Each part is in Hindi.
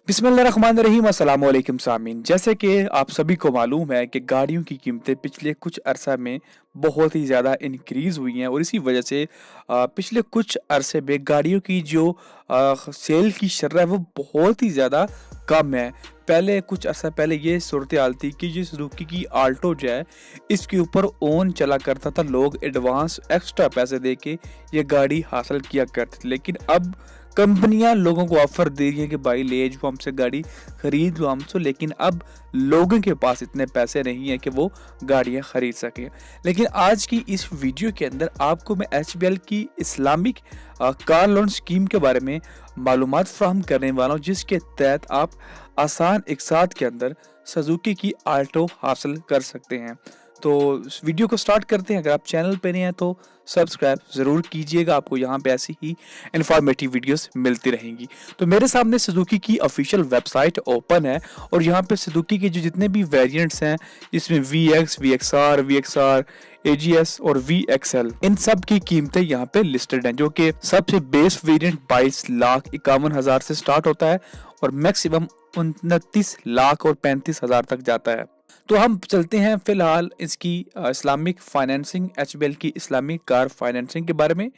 बिस्मिल्लाहिर्रहमानिर्रहीम अस्सलाम वालेकुम सामीन। जैसे कि आप सभी को मालूम है कि गाड़ियों की कीमतें पिछले कुछ अरसा में बहुत ही ज़्यादा इंक्रीज़ हुई हैं और इसी वजह से पिछले कुछ अरसे में गाड़ियों की जो सेल की शरह है वो बहुत ही ज़्यादा कम है। पहले कुछ अर्सा पहले ये सूरत-ए-हाल थी कि जो सुज़ुकी की आल्टो जो है इसके ऊपर ओन चला करता था, लोग एडवांस एक्स्ट्रा पैसे दे के ये गाड़ी हासिल किया करते थे। लेकिन अब कंपनियां लोगों को ऑफर दे रही है कि भाई ले जाओ हमसे गाड़ी, खरीद लो हमसे। लेकिन अब लोगों के पास इतने पैसे नहीं है कि वो गाड़ियां खरीद सकें। लेकिन आज की इस वीडियो के अंदर आपको मैं एचबीएल की इस्लामिक कार लोन स्कीम के बारे में मालूमात फ्राहम करने वाला हूं, जिसके तहत आप आसान एक साथ के अंदर सुजुकी की आल्टो हासिल कर सकते हैं। तो इस वीडियो को स्टार्ट करते हैं। अगर आप चैनल पे नए हैं तो सब्सक्राइब ज़रूर कीजिएगा, आपको यहाँ पे ऐसी ही इन्फॉर्मेटिव वीडियोस मिलती रहेंगी। तो मेरे सामने सुजुकी की ऑफिशियल वेबसाइट ओपन है और यहाँ पे सुजुकी के जो जितने भी वेरिएंट्स हैं, इसमें VX, VXR, AGS और VXL, इन सब की कीमतें यहाँ पे लिस्टेड हैं, जो कि सबसे बेस वेरिएंट 22,51,000 से स्टार्ट होता है और मैक्सिमम 29 लाख और 35,000 तक जाता है। तो हम चलते हैं फिलहाल इसकी इस्लामिक फाइनेंसिंग, एचबीएल की इस्लामिक कार फाइनेंसिंग के बारे में।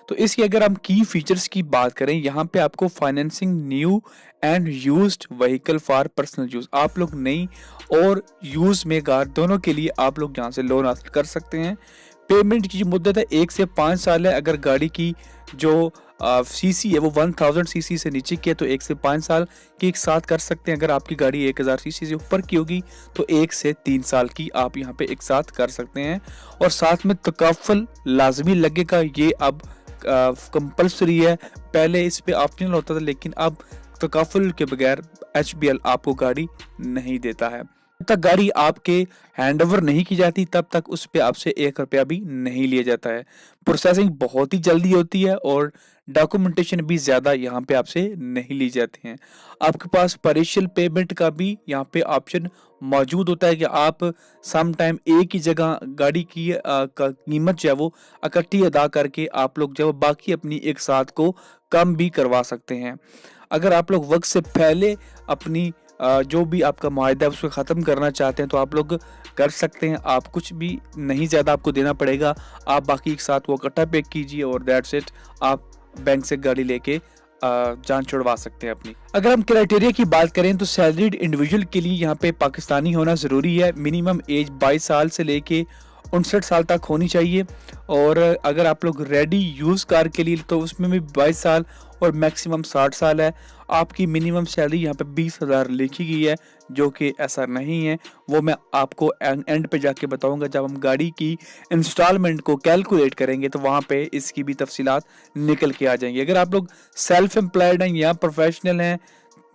तो इसकी अगर हम की फीचर्स की बात करें, यहाँ पे आपको financing new and used vehicle for personal use, आप लोग नई और यूज में कार दोनों के लिए आप लोग यहाँ से लोन हासिल कर सकते हैं। पेमेंट की जो मुद्दत है 1 से 5 साल है। अगर गाड़ी की जो सीसी है वो 1000 सीसी से नीचे की है तो 1 से 5 साल की एक साथ कर सकते हैं। अगर आपकी गाड़ी 1000 सीसी से ऊपर की होगी तो 1 से 3 साल की आप यहाँ पे एक साथ कर सकते हैं। और साथ में तकाफुल लाजमी लगेगा, ये अब कंपल्सरी है। पहले इस पे ऑप्शनल होता था, लेकिन अब तकाफुल के बगैर एचबीएल आपको गाड़ी नहीं देता है। जब तक गाड़ी आपके हैंडओवर नहीं की जाती तब तक उस पे आपसे 1 रुपया भी नहीं लिया जाता है। प्रोसेसिंग बहुत ही जल्दी होती है और डॉक्यूमेंटेशन भी ज़्यादा यहाँ पे आपसे नहीं ली जाती हैं। आपके पास पार्शियल पेमेंट का भी यहाँ पे ऑप्शन मौजूद होता है कि आप सम टाइम एक ही जगह गाड़ी की कीमत जो है वो इकट्ठी अदा करके आप लोग जो है बाकी अपनी एक साथ को कम भी करवा सकते हैं। अगर आप लोग वक्त से पहले अपनी जो भी आपका मुआहदा है उसको ख़त्म करना चाहते हैं तो आप लोग कर सकते हैं। आप कुछ भी नहीं ज़्यादा आपको देना पड़ेगा, आप बाकी एक साथ वो इकट्ठा पे कीजिए और दैट्स इट, आप बैंक से गाड़ी लेके जान छुड़वा सकते हैं अपनी। अगर हम क्राइटेरिया की बात करें तो सैलरीड इंडिविजुअल के लिए यहाँ पे पाकिस्तानी होना ज़रूरी है। मिनिमम एज 22 साल से लेके 59 साल तक होनी चाहिए। और अगर आप लोग रेडी यूज़ कार के लिए तो उसमें भी 22 साल और मैक्सिमम 60 साल है। आपकी मिनिमम सैलरी यहाँ पे 20,000 लिखी गई है, जो कि ऐसा नहीं है। वो मैं आपको एंड पे जाके बताऊंगा जब हम गाड़ी की इंस्टॉलमेंट को कैलकुलेट करेंगे, तो वहाँ पे इसकी भी तफसीलात निकल के आ जाएंगी। अगर आप लोग सेल्फ एम्प्लॉयड हैं या प्रोफेशनल हैं,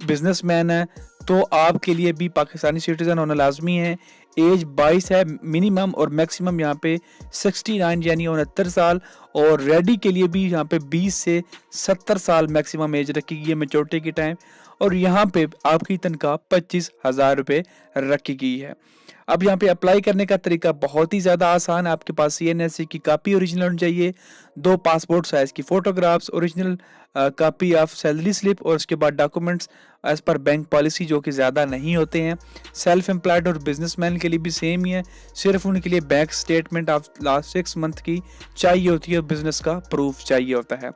बिजनेसमैन है, तो आपके लिए भी पाकिस्तानी सिटीजन होना लाजमी है। एज 22 है मिनिमम और मैक्सिमम यहाँ पे 69 यानी 69 साल। और रेडी के लिए भी यहाँ पे 20 से 70 साल मैक्सिमम एज रखी गई है मेच्योरिटी के टाइम। और यहाँ पे आपकी तनख्वाह 25,000 रुपये रखी गई है। अब यहाँ पे अप्लाई करने का तरीका बहुत ही ज़्यादा आसान है। आपके पास CNSE की कापी ओरिजिनल होनी चाहिए, 2 पासपोर्ट साइज़ की photographs, original copy of salary slip और उसके बाद documents as per bank policy, जो कि ज़्यादा नहीं होते हैं। सेल्फ एम्प्लॉयड और बिजनेसमैन के लिए भी सेम ही है, सिर्फ उनके लिए bank statement of last 6 month की चाहिए होती है, बिजनेस का प्रूफ चाहिए होता है।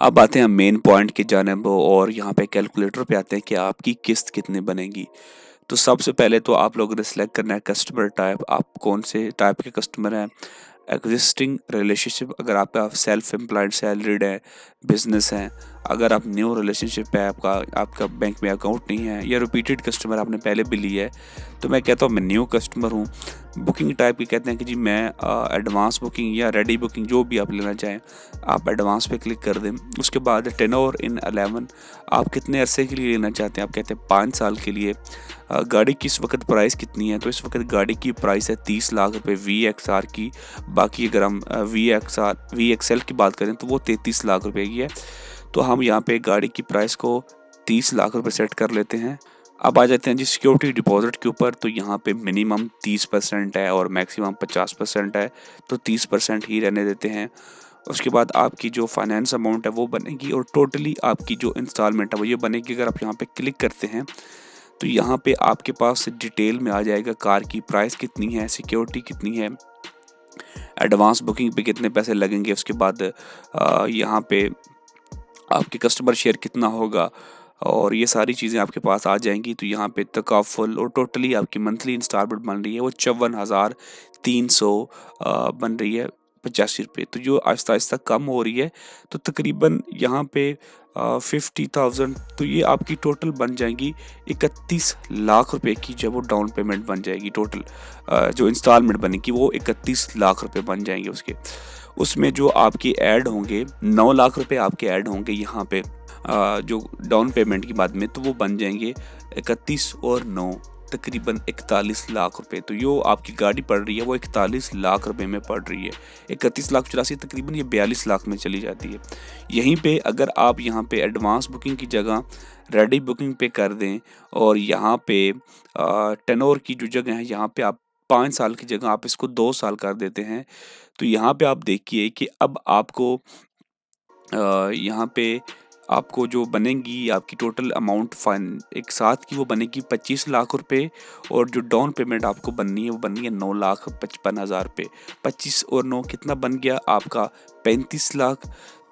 अब आते हैं मेन पॉइंट की जानिब और यहाँ पे कैलकुलेटर पे आते हैं कि आपकी किस्त कितनी बनेगी। तो सबसे पहले तो आप लोगों ने सिलेक्ट करना है कस्टमर टाइप, आप कौन से टाइप के कस्टमर हैं। एग्जिस्टिंग रिलेशनशिप, अगर आपका सेल्फ एम्प्लॉयड सैलरीड है, बिजनेस है। अगर आप न्यू रिलेशनशिप है, आपका बैंक में अकाउंट नहीं है, या रिपीटेड कस्टमर आपने पहले भी लिया है, तो मैं कहता हूँ मैं न्यू कस्टमर हूँ। बुकिंग टाइप की कहते हैं कि जी मैं एडवांस बुकिंग या रेडी बुकिंग जो भी आप लेना चाहें आप एडवांस पे क्लिक कर दें। उसके बाद टेनोर इन 11, आप कितने अरसे के लिए लेना चाहते हैं, आप कहते हैं 5 साल के लिए। गाड़ी की इस वक्त प्राइस कितनी है, तो इस वक्त गाड़ी की प्राइस है 30 लाख रुपए VXR की। बाकी अगर हम VXL की बात करें तो वो 33 लाख रुपए की है। तो हम यहाँ पे गाड़ी की प्राइस को 30 लाख रुपए सेट कर लेते हैं। अब आ जाते हैं जी सिक्योरिटी डिपॉजिट के ऊपर। तो यहाँ पे मिनिमम 30% है और मैक्सिमम 50% है, तो 30% ही रहने देते हैं। उसके बाद आपकी जो फाइनेंस अमाउंट है वो बनेगी और टोटली आपकी जो इंस्टॉलमेंट है वो ये बनेगी। अगर आप यहाँ पे क्लिक करते हैं तो यहाँ पे आपके पास डिटेल में आ जाएगा कार की प्राइस कितनी है, सिक्योरिटी कितनी है, एडवांस बुकिंग पे कितने पैसे लगेंगे, उसके बाद यहाँ पे आपके कस्टमर शेयर कितना होगा और ये सारी चीज़ें आपके पास आ जाएंगी। तो यहाँ पे तकाफुल और टोटली आपकी मंथली इंस्टॉलमेंट बन रही है वो 54,300 बन रही है 85 रुपये। तो जो आहिस्ता आहिस्ता कम हो रही है, तो तकरीबन यहाँ पे 50,000, तो ये आपकी टोटल बन जाएंगी 31 लाख रुपए की। जब वो डाउन पेमेंट बन जाएगी, टोटल जो इंस्टॉलमेंट बनेगी वो 31 लाख रुपए बन जाएंगे। उसमें जो आपके ऐड होंगे 9 लाख रुपए आपके ऐड होंगे यहाँ पे जो डाउन पेमेंट की बाद में, तो वो बन जाएंगे 31 और 9 तकरीबन 41 लाख रुपए। तो जो आपकी गाड़ी पड़ रही है वो 41 लाख रुपए में पड़ रही है। 31 लाख 84 तकरीबन ये 42 लाख में चली जाती है। यहीं पे अगर आप यहाँ पे एडवांस बुकिंग की जगह रेडी बुकिंग पे कर दें और यहाँ पे टेनोर की जो जगह है यहाँ पे आप 5 साल की जगह आप इसको 2 साल कर देते हैं, तो यहाँ पे आप देखिए कि अब आपको यहाँ पे आपको जो बनेगी आपकी टोटल अमाउंट फाइन एक साथ की वो बनेगी 25 लाख रुपए। और जो डाउन पेमेंट आपको बननी है वो बननी है 9,55,000 रुपये। 25 और 9 कितना बन गया आपका 35 लाख,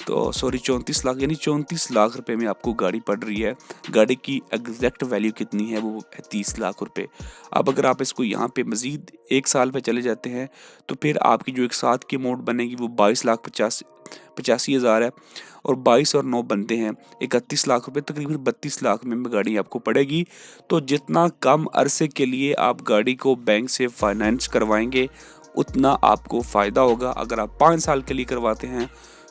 तो सॉरी 34 लाख, यानी 34 लाख रुपए में आपको गाड़ी पड़ रही है। गाड़ी की एग्जैक्ट वैल्यू कितनी है वो है 30 लाख रुपए। अब अगर आप इसको यहाँ पे मज़ीद 1 साल पे चले जाते हैं तो फिर आपकी जो एक साथ की अमाउंट बनेगी वो 22,85,000 है और 22 और 9 बनते हैं 31 लाख रुपए, तकरीबन 32 लाख में गाड़ी आपको पड़ेगी। तो जितना कम अरसे के लिए आप गाड़ी को बैंक से फाइनेंस करवाएंगे उतना आपको फ़ायदा होगा। अगर आप 5 साल के लिए करवाते हैं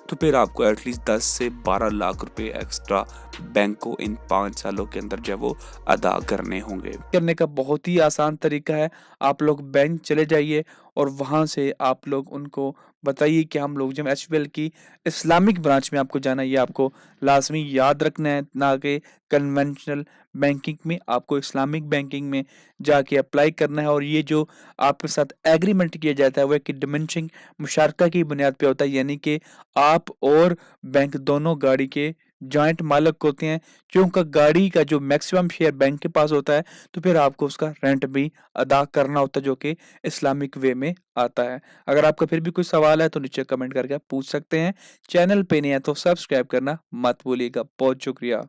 तो फिर आपको एटलीस्ट 10 से 12 लाख रुपए एक्स्ट्रा बैंक को इन 5 सालों के अंदर जो है वो अदा करने होंगे। करने का बहुत ही आसान तरीका है। आप लोग बैंक चले जाइए और वहाँ से आप लोग उनको बताइए कि हम लोग जब एचबीएल की इस्लामिक ब्रांच में आपको जाना है, ये आपको लाज़मी याद रखना है, ना कि कन्वेंशनल बैंकिंग में। आपको इस्लामिक बैंकिंग में जाके अप्लाई करना है और ये जो आपके साथ एग्रीमेंट किया जाता है वो एक डिमेंशिंग मुशारका की बुनियाद पे होता है, यानी कि आप और बैंक दोनों गाड़ी के जॉइंट मालिक होते हैं। क्योंकि गाड़ी का जो मैक्सिमम शेयर बैंक के पास होता है तो फिर आपको उसका रेंट भी अदा करना होता है, जो कि इस्लामिक वे में आता है। अगर आपका फिर भी कोई सवाल है तो नीचे कमेंट करके आप पूछ सकते हैं। चैनल पे नहीं है तो सब्सक्राइब करना मत भूलिएगा। बहुत शुक्रिया।